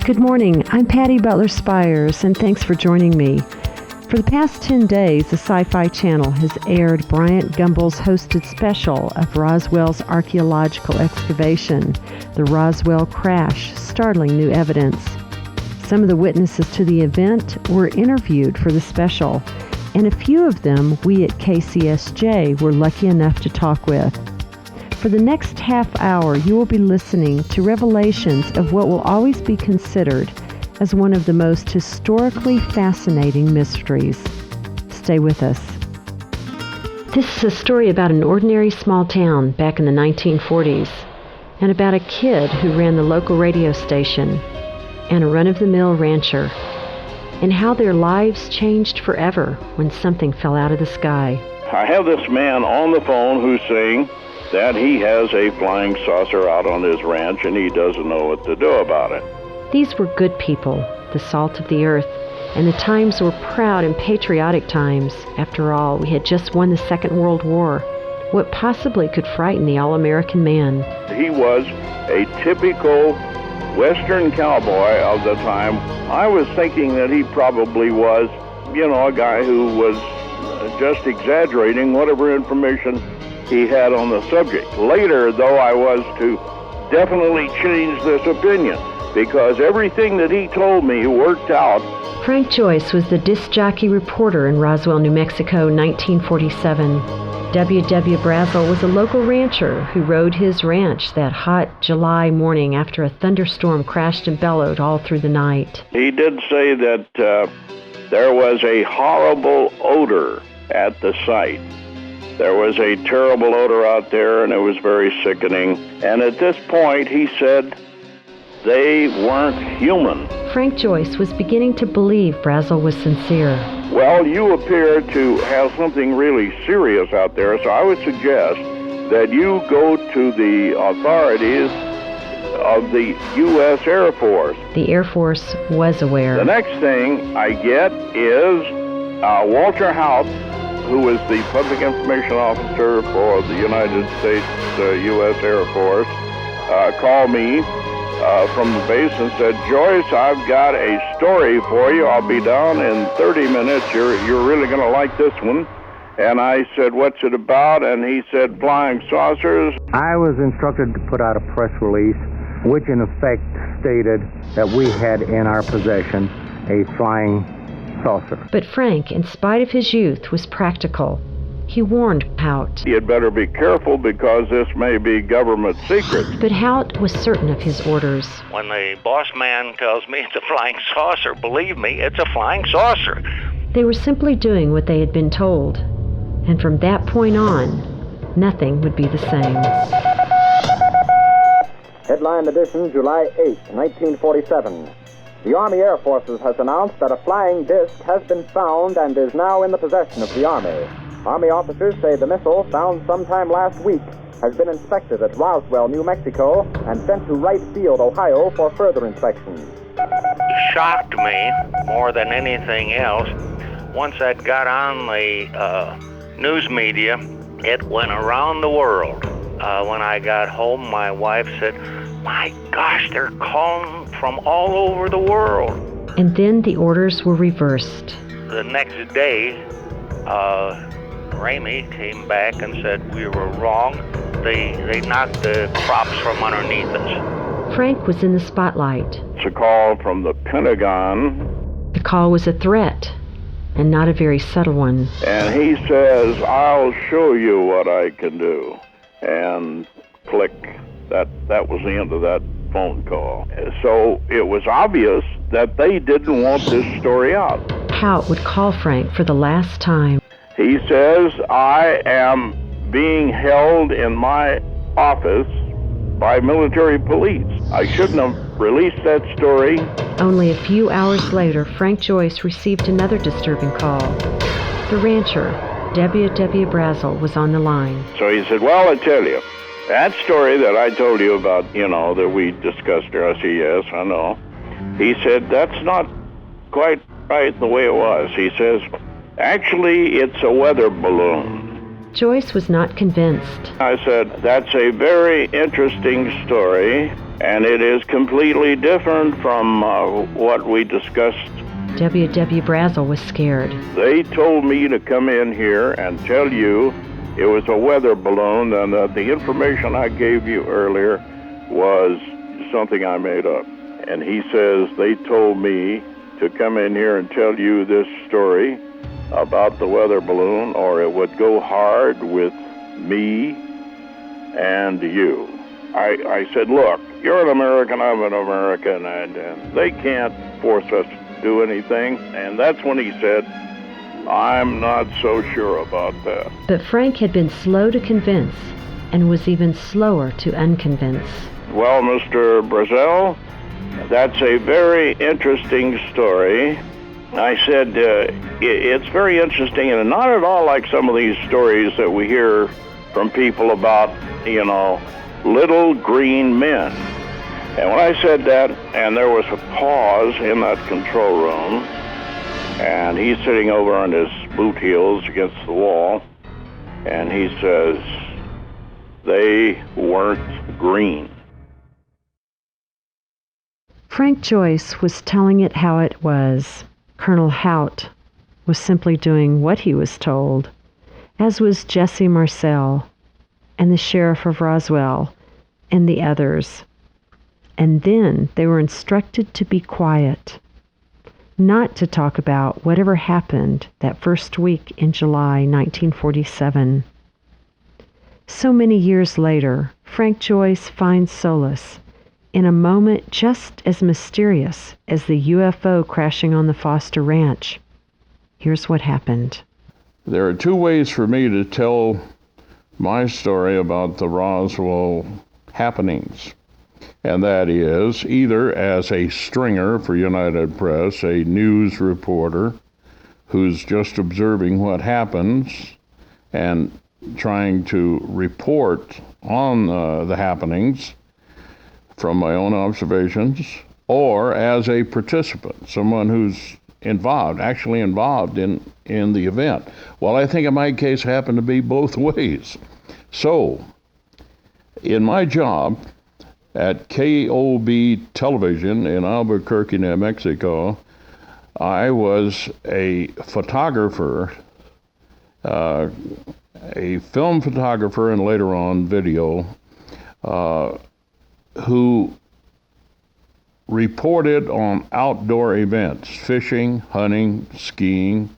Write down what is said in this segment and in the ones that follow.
Good morning. I'm Patty Butler Spiers, and thanks for joining me. For the past 10 days, the Sci-Fi Channel has aired Bryant Gumbel's hosted special of Roswell's archaeological excavation, the Roswell Crash, Startling New Evidence. Some of the witnesses to the event were interviewed for the special, and a few of them we at KCSJ were lucky enough to talk with. For the next half hour, you will be listening to revelations of what will always be considered as one of the most historically fascinating mysteries. Stay with us. This is a story about an ordinary small town back in the 1940s, and about a kid who ran the local radio station, and a run-of-the-mill rancher, and how their lives changed forever when something fell out of the sky. I have this man on the phone who's saying that he has a flying saucer out on his ranch and he doesn't know what to do about it. These were good people, the salt of the earth, and the times were proud and patriotic times. After all, we had just won the Second World War. What possibly could frighten the all-American man? He was a typical Western cowboy of the time. I was thinking that he probably was, a guy who was just exaggerating whatever information he had on the subject. Later, though, I was to definitely change this opinion, because everything that he told me worked out. Frank Joyce was the disc jockey reporter in Roswell, New Mexico, 1947. W.W. Brazel was a local rancher who rode his ranch that hot July morning after a thunderstorm crashed and bellowed all through the night. He did say that there was a horrible odor at the site. There was a terrible odor out there, and it was very sickening. And at this point, he said they weren't human. Frank Joyce was beginning to believe Brazel was sincere. Well, you appear to have something really serious out there, so I would suggest that you go to the authorities of the U.S. Air Force. The Air Force was aware. The next thing I get is Walter Hout, who was the public information officer for the United States U.S. Air Force, called me from the base and said, "Joyce, I've got a story for you. I'll be down in 30 minutes. You're really going to like this one." And I said, "What's it about?" And he said, "Flying saucers." I was instructed to put out a press release, which in effect stated that we had in our possession a flying saucer. But Frank, in spite of his youth, was practical. He warned Hout. "You'd better be careful because this may be government secret." But Hout was certain of his orders. When the boss man tells me it's a flying saucer, believe me, it's a flying saucer. They were simply doing what they had been told. And from that point on, nothing would be the same. Headline edition, July 8, 1947. The Army Air Forces has announced that a flying disc has been found and is now in the possession of the Army. Army officers say the missile, found sometime last week, has been inspected at Roswell, New Mexico, and sent to Wright Field, Ohio, for further inspection. It shocked me more than anything else. Once that got on the news media, it went around the world. When I got home, my wife said, "My gosh, they're calling from all over the world." And then the orders were reversed. The next day, Ramey came back and said we were wrong. They knocked the crops from underneath us. Frank was in the spotlight. It's a call from the Pentagon. The call was a threat, and not a very subtle one. And he says, "I'll show you what I can do." And click. That was the end of that phone call. So it was obvious that they didn't want this story out. Hout would call Frank for the last time. He says, "I am being held in my office by military police. I shouldn't have released that story." Only a few hours later, Frank Joyce received another disturbing call. The rancher, W.W. Brazel, was on the line. So he said, "Well, I tell you, that story that I told you about, that we discussed here," I said, "Yes, I know." He said, "That's not quite right the way it was." He says, "Actually, it's a weather balloon." Joyce was not convinced. I said, that's a very interesting story, and it is completely different from what we discussed. W.W. Brazel was scared. They told me to come in here and tell you it was a weather balloon, and that the information I gave you earlier was something I made up. And he says they told me to come in here and tell you this story about the weather balloon, or it would go hard with me and you. I said, look, you're an American, I'm an American, and they can't force us to do anything. And that's when he said, I'm not so sure about that. But Frank had been slow to convince and was even slower to unconvince. Well, Mr. Brazel, that's a very interesting story. I said, it's very interesting, and not at all like some of these stories that we hear from people about, little green men. And when I said that, and there was a pause in that control room, and he's sitting over on his boot heels against the wall, and he says, they weren't green. Frank Joyce was telling it how it was. Colonel Hout was simply doing what he was told, as was Jesse Marcel and the sheriff of Roswell and the others. And then they were instructed to be quiet, not to talk about whatever happened that first week in July 1947. So many years later, Frank Joyce finds solace in a moment just as mysterious as the UFO crashing on the Foster Ranch. Here's what happened. There are two ways for me to tell my story about the Roswell happenings, and that is either as a stringer for United Press, a news reporter who's just observing what happens and trying to report on the happenings from my own observations, or as a participant, someone who's actually involved in the event. Well, I think in my case it happened to be both ways. So, in my job at KOB Television in Albuquerque, New Mexico, I was a photographer, a film photographer and later on video, who reported on outdoor events, fishing, hunting, skiing.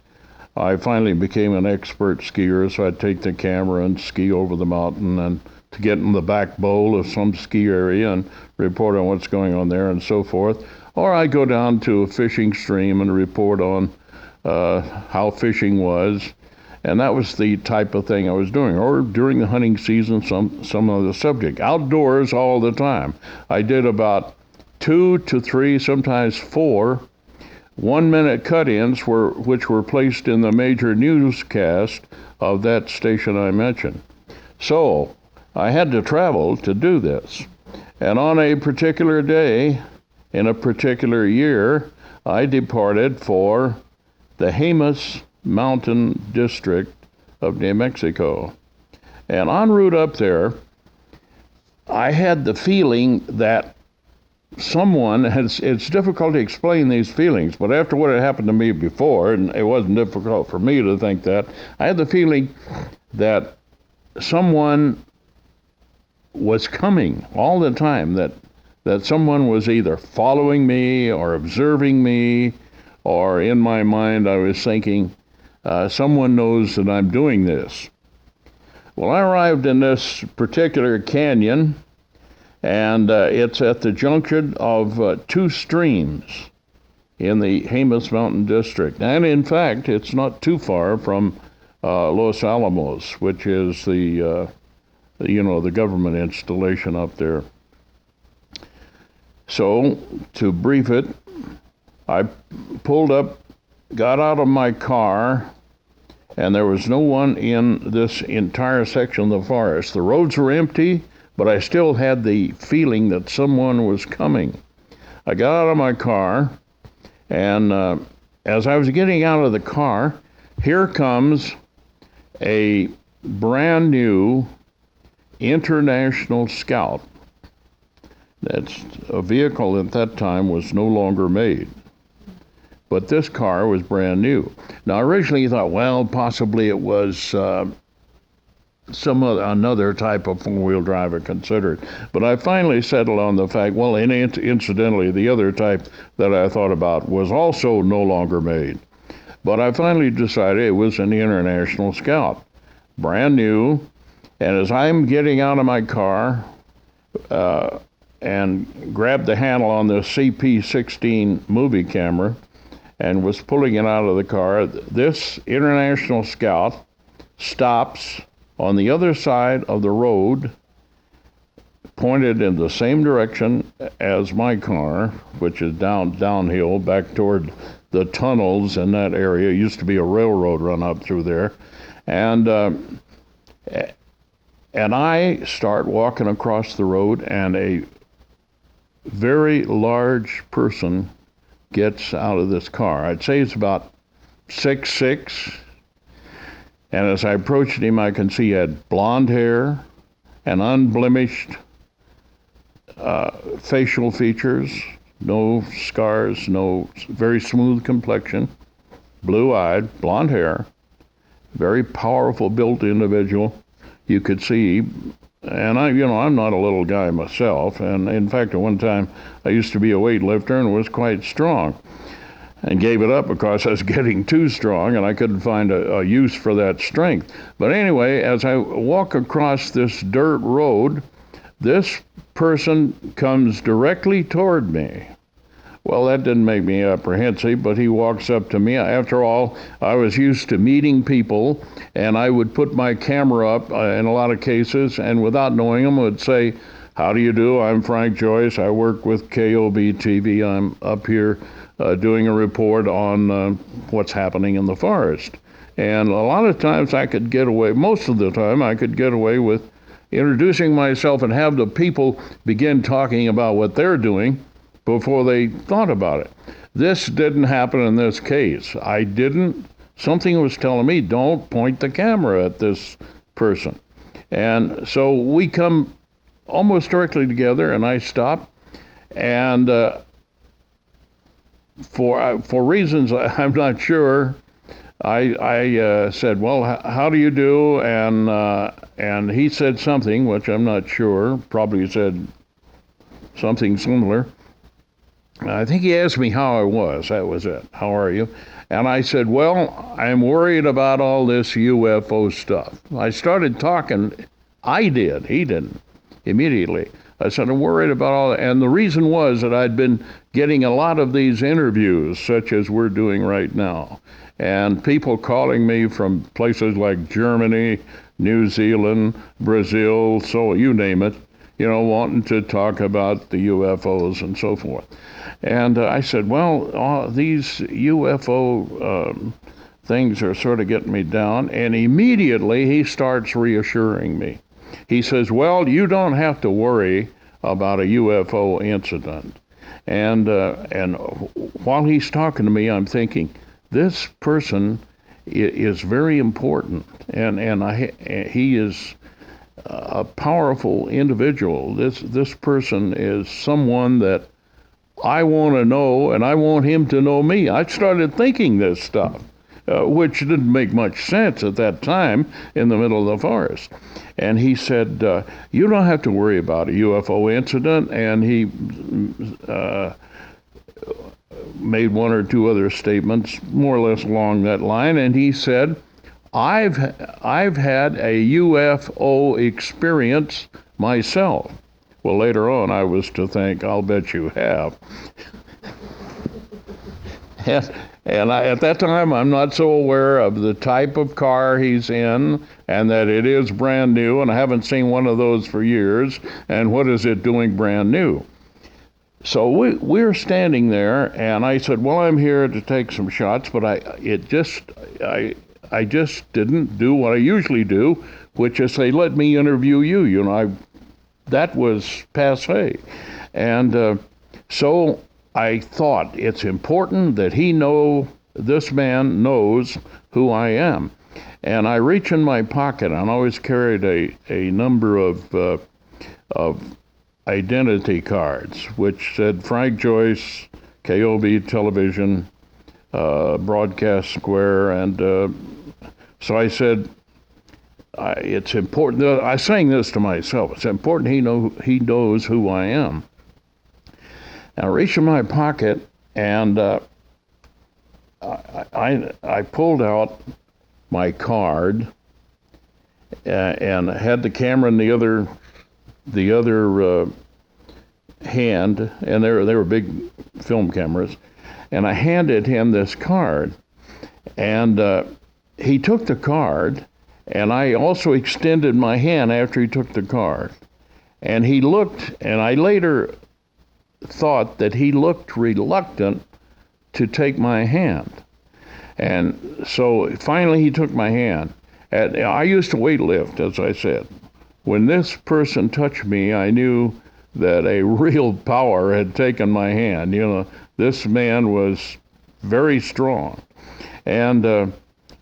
I finally became an expert skier, so I'd take the camera and ski over the mountain and to get in the back bowl of some ski area and report on what's going on there and so forth. Or I'd go down to a fishing stream and report on how fishing was. And that was the type of thing I was doing. Or during the hunting season, some other subject. Outdoors all the time. I did about 2 to 3, sometimes 4 1-minute cut-ins which were placed in the major newscast of that station I mentioned. So I had to travel to do this. And on a particular day, in a particular year, I departed for the Jemez Mountain District of New Mexico. And en route up there, I had the feeling that it's difficult to explain these feelings, but after what had happened to me before, and it wasn't difficult for me to think that, I had the feeling that someone was coming all the time, that someone was either following me or observing me, or in my mind I was thinking, someone knows that I'm doing this. Well, I arrived in this particular canyon, and it's at the junction of 2 streams in the Jemez Mountain District. And in fact, it's not too far from Los Alamos, which is the government installation up there. So, to brief it, I pulled up, got out of my car, and there was no one in this entire section of the forest. The roads were empty, but I still had the feeling that someone was coming. I got out of my car, and as I was getting out of the car, here comes a brand new International Scout. That's a vehicle at that time was no longer made. But this car was brand new. Now, originally you thought, well, possibly it was another type of four-wheel drive I considered. But I finally settled on the fact, well, incidentally, the other type that I thought about was also no longer made. But I finally decided it was an International Scout, brand new. And as I'm getting out of my car and grabbed the handle on the CP16 movie camera and was pulling it out of the car, this International Scout stops on the other side of the road, pointed in the same direction as my car, which is downhill back toward the tunnels in that area. It used to be a railroad run up through there. And I start walking across the road, and a very large person gets out of this car. I'd say it's about 6'6". And as I approached him, I can see he had blonde hair and unblemished facial features, no scars, no very smooth complexion, blue-eyed, blonde hair, very powerful built individual. You could see, and I'm not a little guy myself, and in fact, at one time I used to be a weightlifter and was quite strong, and gave it up because I was getting too strong and I couldn't find a use for that strength. But anyway, as I walk across this dirt road, this person comes directly toward me. Well, that didn't make me apprehensive, but he walks up to me. After all, I was used to meeting people, and I would put my camera up in a lot of cases, and without knowing him, would say, "How do you do? I'm Frank Joyce. I work with KOB TV. I'm up here doing a report on what's happening in the forest." And a lot of times I could get away, most of the time I could get away with introducing myself and have the people begin talking about what they're doing before they thought about it. This didn't happen in this case. Something was telling me, don't point the camera at this person. And so we come almost directly together, and I stop, and for reasons I'm not sure, I said, "Well, how do you do?" And he said something which I'm not sure. Probably said something similar. I think he asked me how I was. That was it. "How are you?" And I said, "Well, I'm worried about all this UFO stuff." I started talking. I did. He didn't. Immediately. I said, "I'm worried about all that." And the reason was that I'd been getting a lot of these interviews, such as we're doing right now. And people calling me from places like Germany, New Zealand, Brazil, so you name it, wanting to talk about the UFOs and so forth. And I said, well, these UFO things are sort of getting me down. And immediately he starts reassuring me. He says, "Well, you don't have to worry about a UFO incident." And while he's talking to me, I'm thinking, this person is very important, and he is a powerful individual. This person is someone that I want to know, and I want him to know me. I started thinking this stuff, which didn't make much sense at that time in the middle of the forest. And he said, "You don't have to worry about a UFO incident." And he made one or two other statements more or less along that line. And he said, I've had a UFO experience myself." Well, later on, I was to think, "I'll bet you have." And at that time, I'm not so aware of the type of car he's in, and that it is brand new, and I haven't seen one of those for years, and what is it doing brand new? So we're standing there, and I said, "Well, I'm here to take some shots," but I just didn't do what I usually do, which is say, "Let me interview you." That was passé. And so I thought it's important that this man knows who I am. And I reach in my pocket. I always carried a number of identity cards, which said Frank Joyce, KOB Television, Broadcast Square, and so I said, it's important. I sang this to myself. It's important he knows who I am. And I reached in my pocket, and I pulled out my card and had the camera in the other hand, and they were big film cameras, and I handed him this card, and he took the card, and I also extended my hand after he took the card, and he looked, and I later thought that he looked reluctant to take my hand. And so finally he took my hand. And I used to weight lift, as I said. When this person touched me, I knew that a real power had taken my hand. You know, this man was very strong. And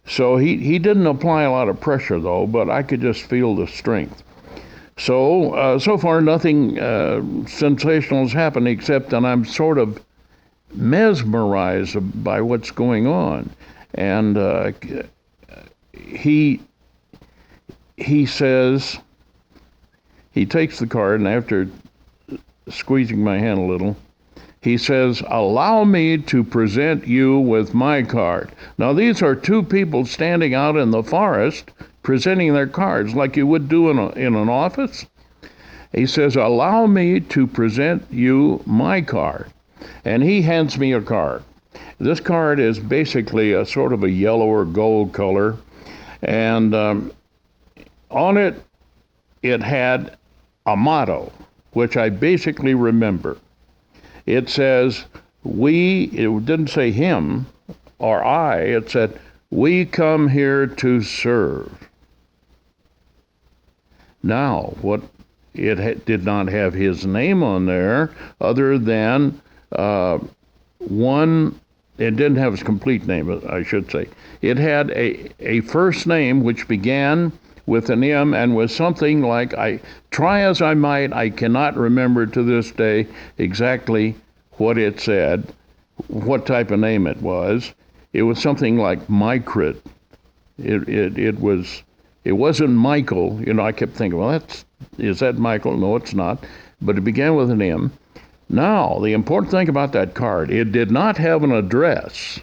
so he didn't apply a lot of pressure, though, but I could just feel the strength. So far nothing sensational has happened, except that I'm sort of mesmerized by what's going on. And he says, he takes the card, and after squeezing my hand a little, he says, "Allow me to present you with my card." Now, these are two people standing out in the forest presenting their cards like you would do in an office. He says, "Allow me to present you my card." And he hands me a card. This card is basically a sort of a yellow or gold color, and on it, it had a motto, which I basically remember. It says, it didn't say him or I, it said, "We come here to serve." Now, did not have his name on there, other than one. It didn't have his complete name, I should say. It had a first name which began with an M and was something like, I try as I might, I cannot remember to this day exactly what it said, what type of name it was. It was something like Micrit. It wasn't Michael. You know, I kept thinking, well, is that Michael? No, it's not. But it began with an M. Now, the important thing about that card, it did not have an address.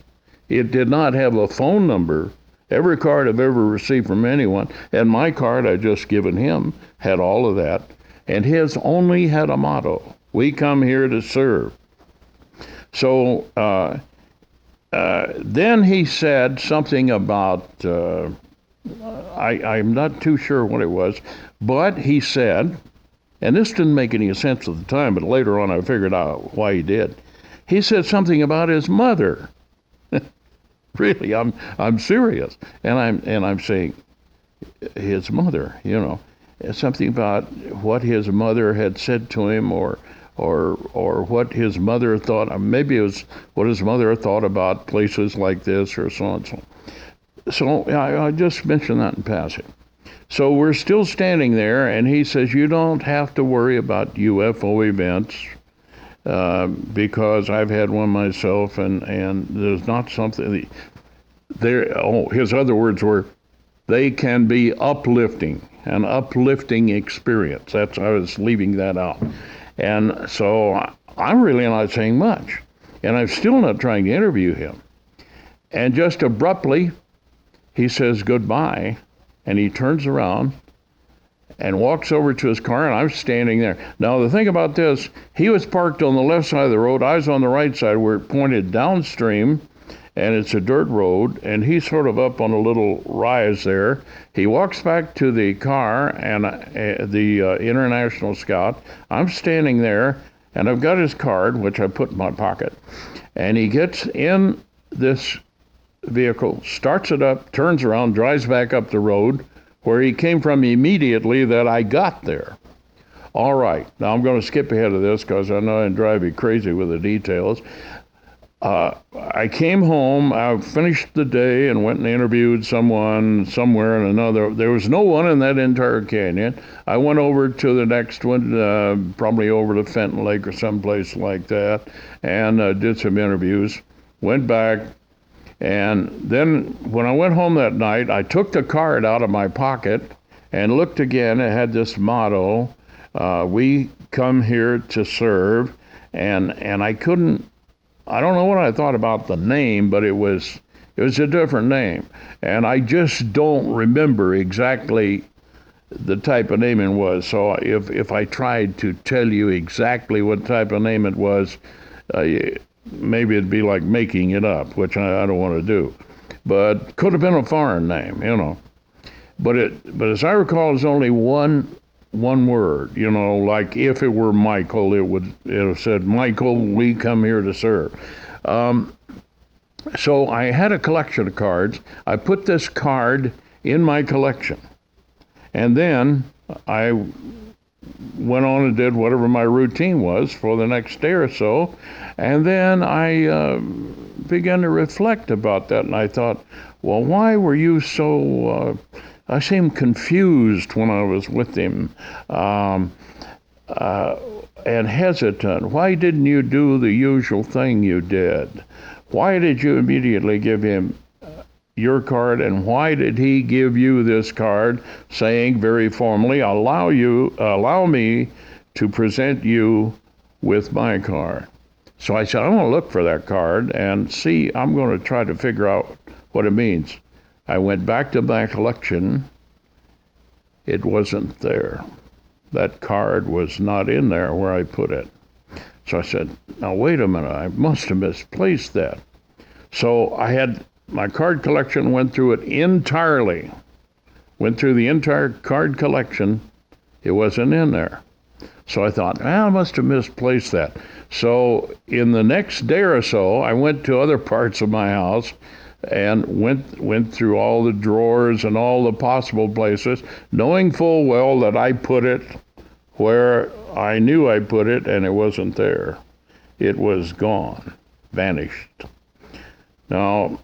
It did not have a phone number. Every card I've ever received from anyone, and my card I just given him, had all of that. And his only had a motto: "We come here to serve." So then he said something about, I'm not too sure what it was, but he said, and this didn't make any sense at the time, but later on I figured out why he did. He said something about his mother. Really, I'm serious, and I'm saying his mother. You know, something about what his mother had said to him, or what his mother thought. Maybe it was what his mother thought about places like this, or so on. So I just mentioned that in passing. So we're still standing there, and he says, "You don't have to worry about UFO events because I've had one myself, and there's not something there." Oh, his other words were, "They can be uplifting, an uplifting experience." I was leaving that out, and so I'm really not saying much, and I'm still not trying to interview him. And just abruptly, he says goodbye. And he turns around and walks over to his car, and I'm standing there. Now, the thing about this, he was parked on the left side of the road. I was on the right side where it pointed downstream, and it's a dirt road, and he's sort of up on a little rise there. He walks back to the car and the International Scout. I'm standing there, and I've got his card, which I put in my pocket. And he gets in this vehicle, starts it up, turns around, drives back up the road where he came from immediately that I got there. All right, now I'm going to skip ahead of this because I know I drive you crazy with the details. I came home, I finished the day and went and interviewed someone somewhere in another. There was no one in that entire canyon. I went over to the next one, probably over to Fenton Lake or someplace like that, and did some interviews, went back, and then when I went home that night, I took the card out of my pocket and looked again. It had this motto, we come here to serve, and I don't know what I thought about the name, but it was a different name. And I just don't remember exactly the type of name it was. So if I tried to tell you exactly what type of name it was, maybe it'd be like making it up, which I don't want to do. But could have been a foreign name, you know. But as I recall, it's only one word, you know, like if it were Michael, it would have said, Michael, we come here to serve. So I had a collection of cards. I put this card in my collection. And then I went on and did whatever my routine was for the next day or so. And then I began to reflect about that. And I thought, well, why were you so... I seemed confused when I was with him and hesitant. Why didn't you do the usual thing you did? Why did you immediately give him your card, and why did he give you this card saying very formally, allow me to present you with my card? So I said, I'm going to look for that card and see, I'm going to try to figure out what it means. I went back to my collection. It wasn't there. That card was not in there where I put it. So I said, now wait a minute, I must have misplaced that. So I had my card collection, went through it entirely. Went through the entire card collection. It wasn't in there. So I thought, I must have misplaced that. So in the next day or so, I went to other parts of my house and went through all the drawers and all the possible places, knowing full well that I put it where I knew I put it, and it wasn't there. It was gone, vanished. Now,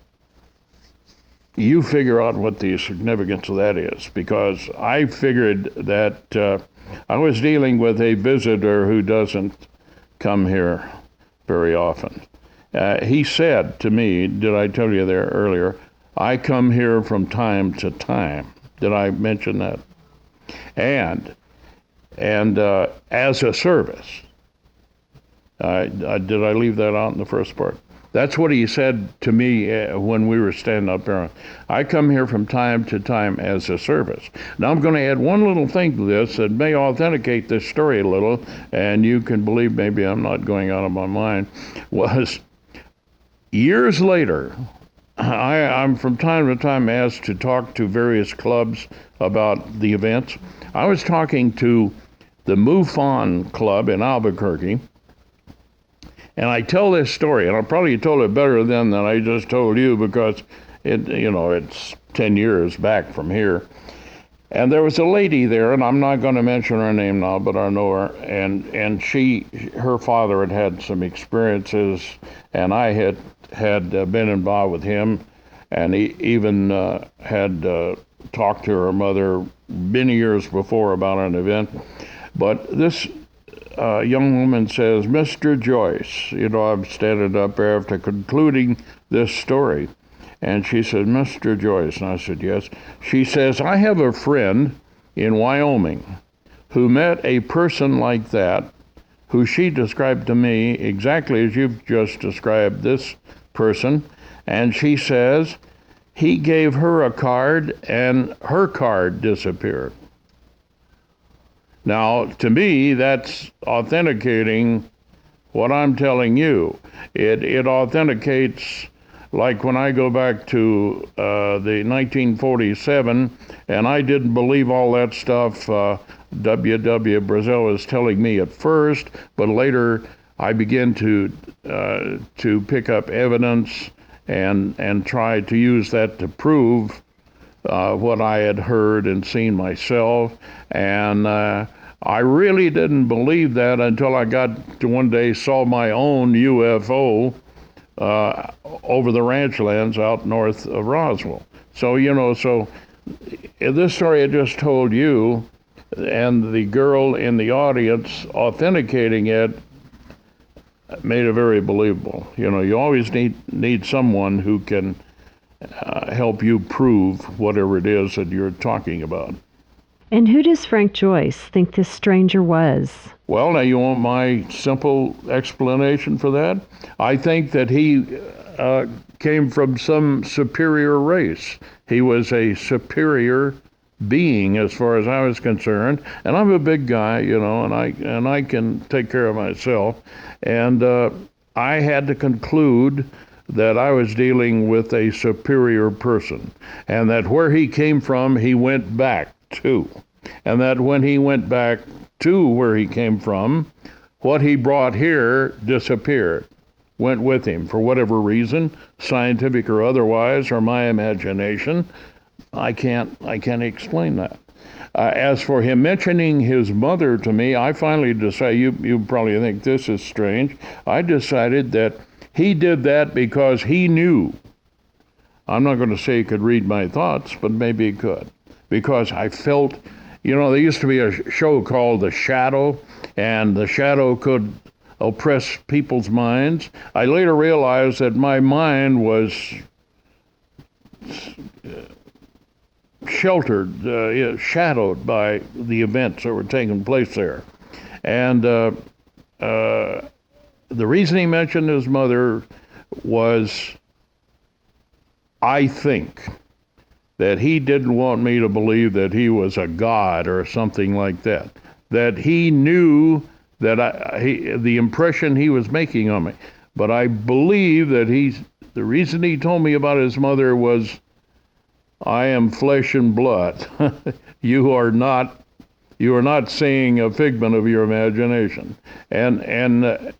you figure out what the significance of that is, because I figured that I was dealing with a visitor who doesn't come here very often. He said to me, did I tell you there earlier, I come here from time to time. Did I mention that? And as a service. Did I leave that out in the first part? That's what he said to me when we were standing up there. I come here from time to time as a service. Now I'm going to add one little thing to this that may authenticate this story a little, and you can believe maybe I'm not going out of my mind, was years later, I'm from time to time asked to talk to various clubs about the events. I was talking to the MUFON Club in Albuquerque, and I tell this story, and I probably told it better then than I just told you, because it's 10 years back from here. And there was a lady there, and I'm not going to mention her name now, but I know her, and her father had some experiences, and I had been involved with him, and he even had talked to her mother many years before about an event. But this young woman says, Mr. Joyce, I'm standing up there after concluding this story, and she said, Mr. Joyce, and I said, yes. She says, I have a friend in Wyoming who met a person like that, who she described to me exactly as you've just described this person, and she says he gave her a card and her card disappeared. Now, to me, that's authenticating what I'm telling you. It authenticates, like when I go back to the 1947, and I didn't believe all that stuff W.W. Brazil was telling me at first, but later I began to pick up evidence and try to use that to prove what I had heard and seen myself. And I really didn't believe that until I got to one day saw my own UFO over the ranch lands out north of Roswell. So, this story I just told you, and the girl in the audience authenticating it, made it very believable. You always need someone who can help you prove whatever it is that you're talking about. And who does Frank Joyce think this stranger was? Well, now you want my simple explanation for that? I think that he came from some superior race. He was a superior being as far as I was concerned, and I'm a big guy, and I can take care of myself, and I had to conclude that I was dealing with a superior person, and that where he came from, he went back to, and that when he went back to where he came from, what he brought here disappeared, went with him for whatever reason, scientific or otherwise, or my imagination. I can't explain that. As for him mentioning his mother to me, I finally decided, you probably think this is strange, I decided that he did that because he knew. I'm not going to say he could read my thoughts, but maybe he could. Because I felt, there used to be a show called The Shadow, and the shadow could oppress people's minds. I later realized that my mind was sheltered, shadowed by the events that were taking place there. And the reason he mentioned his mother was, I think, that he didn't want me to believe that he was a god or something like that. That he knew that the impression he was making on me. But I believe that the reason he told me about his mother was, I am flesh and blood. You are not seeing a figment of your imagination. And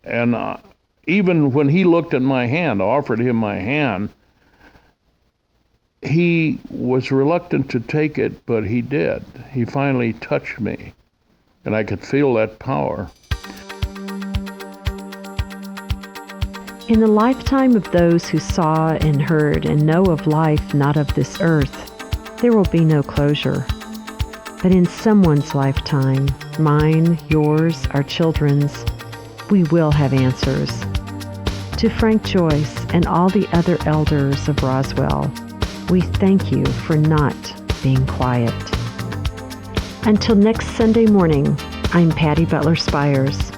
even when he looked at my hand, offered him my hand, he was reluctant to take it, but he did. He finally touched me, and I could feel that power. In the lifetime of those who saw and heard and know of life not of this earth, there will be no closure. But in someone's lifetime, mine, yours, our children's, we will have answers. To Frank Joyce and all the other elders of Roswell, we thank you for not being quiet. Until next Sunday morning, I'm Patty Butler Spiers.